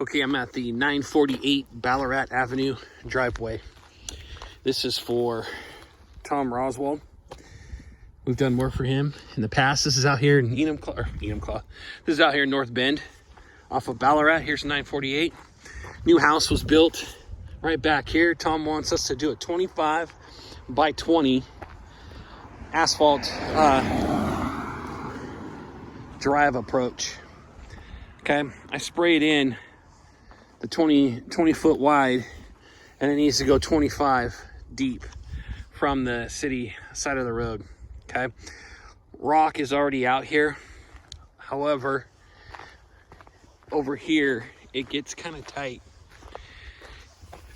Okay, I'm at the 948 Ballarat Avenue driveway. This is for Tom Roswald. We've done work for him in the past. This is out here in Enumclaw. This is out here in North Bend off of Ballarat. Here's 948. New house was built right back here. Tom wants us to do a 25 by 20 asphalt drive approach. Okay, I sprayed in the 20 foot wide, and it needs to go 25 deep from the city side of the road. Okay, rock is already out here. However, over here it gets kind of tight.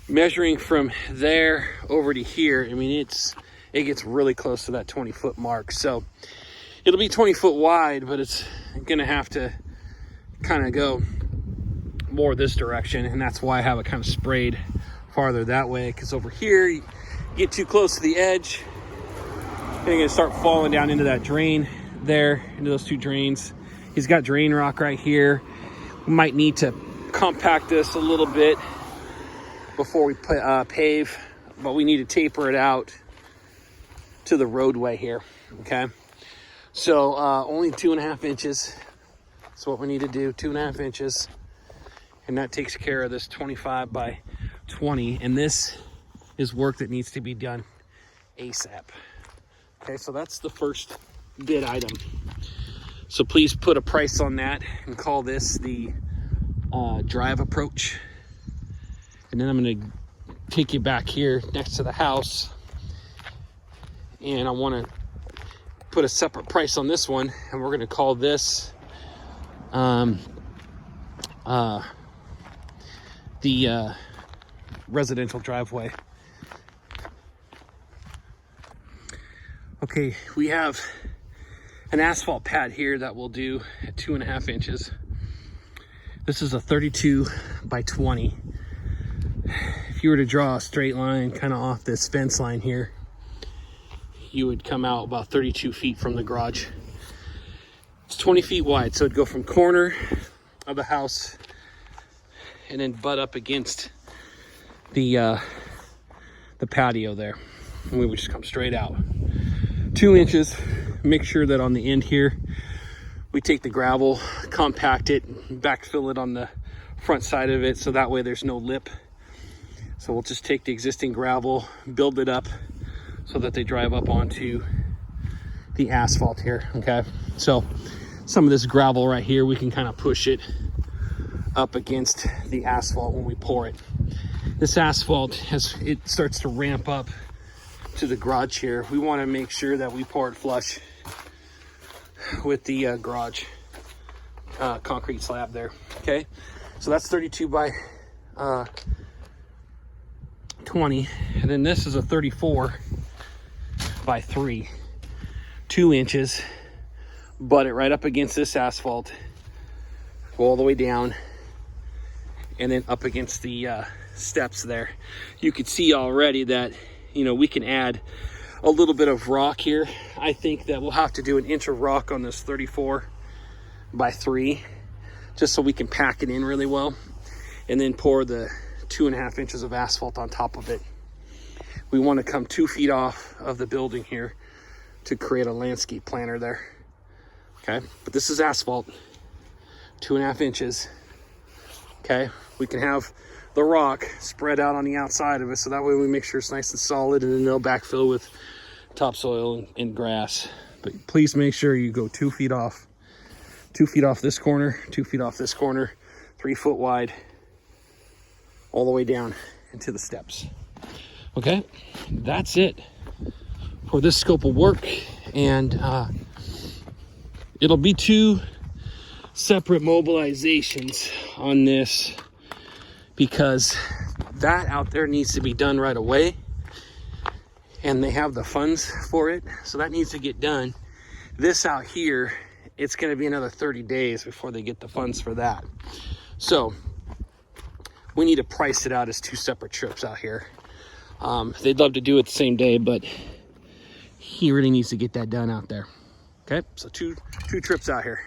Measuring from there over to here, I mean, it gets really close to that 20 foot mark. So it'll be 20 foot wide, but it's gonna have to kind of go more this direction, and that's why I have it kind of sprayed farther that way, because over here you get too close to the edge and you're gonna start falling down into that drain there, into those two drains. He's got drain rock right here. We might need to compact this a little bit before we pave, but we need to taper it out to the roadway here. Okay, so only 2.5 inches. That's what we need to do, 2.5 inches. And that takes care of this 25 by 20. And this is work that needs to be done ASAP. Okay, so that's the first bid item. So please put a price on that and call this the drive approach. And then I'm gonna take you back here next to the house. And I wanna put a separate price on this one. And we're gonna call this the residential driveway. Okay, we have an asphalt pad here that we'll do at 2.5 inches. This is a 32 by 20. If you were to draw a straight line kind of off this fence line here, you would come out about 32 feet from the garage. It's 20 feet wide, so it'd go from corner of the house and then butt up against the patio there. And we would just come straight out. 2 inches. Make sure that on the end here, we take the gravel, compact it, backfill it on the front side of it, so that way there's no lip. So we'll just take the existing gravel, build it up so that they drive up onto the asphalt here. Okay, so some of this gravel right here, we can kind of push it up against the asphalt when we pour it. This asphalt, as it starts to ramp up to the garage here, we want to make sure that we pour it flush with the garage concrete slab there. Okay, so that's 32 by 20, and then this is a 34 by 3, 2 inches. Butt it right up against this asphalt, go all the way down, and then up against the steps there. You could see already that, you know, we can add a little bit of rock here. I think that we'll have to do 1 inch of rock on this 34 by 3, just so we can pack it in really well, and then pour the 2.5 inches of asphalt on top of it. We want to come 2 feet off of the building here to create a landscape planter there. Okay, but this is asphalt, 2.5 inches. Okay, we can have the rock spread out on the outside of it, so that way we make sure it's nice and solid, and then they'll backfill with topsoil and grass. But please make sure you go 2 feet off. 2 feet off this corner, 2 feet off this corner, 3 foot wide, all the way down into the steps. Okay, that's it for this scope of work. And it'll be 2 separate mobilizations on this, because that out there needs to be done right away, and they have the funds for it, so that needs to get done. This out here, it's going to be another 30 days before they get the funds for that. So we need to price it out as 2 separate trips out here. They'd love to do it the same day, but he really needs to get that done out there. Okay, so two trips out here.